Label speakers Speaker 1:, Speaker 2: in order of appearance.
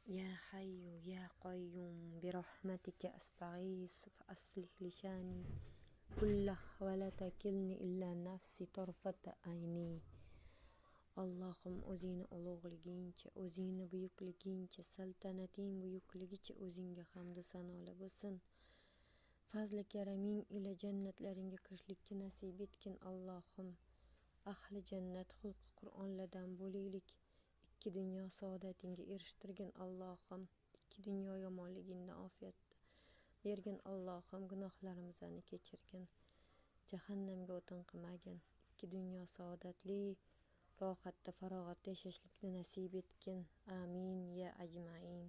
Speaker 1: يا حي يا قيوم برحمتك أستغيث فأصلح لشاني كله ولا تكلني إلا نفسي طرفة عيني. Allohim o'zingni ulug'ligincha, o'zingni buyukligincha, saltanating buyukligicha o'zingga hamdu sanolar bo'lsin. Fazli karaming ila jannatlaringga kirishlikka nasib etgin Allohim. Ahli jannat xulqi Qur'onlardan bo'laylik. Ikki dunyo saodatingga erishtirgin Allohim. Ikki dunyo yomonligidan ofiyat bergin Allohim. Gunohlarimizni kechirgin. Jahannamga o'tin qilmagin. Ikki dunyo saodatli rohatda farog'atda yashashlikni nasib etgin. Amin ya ajmain.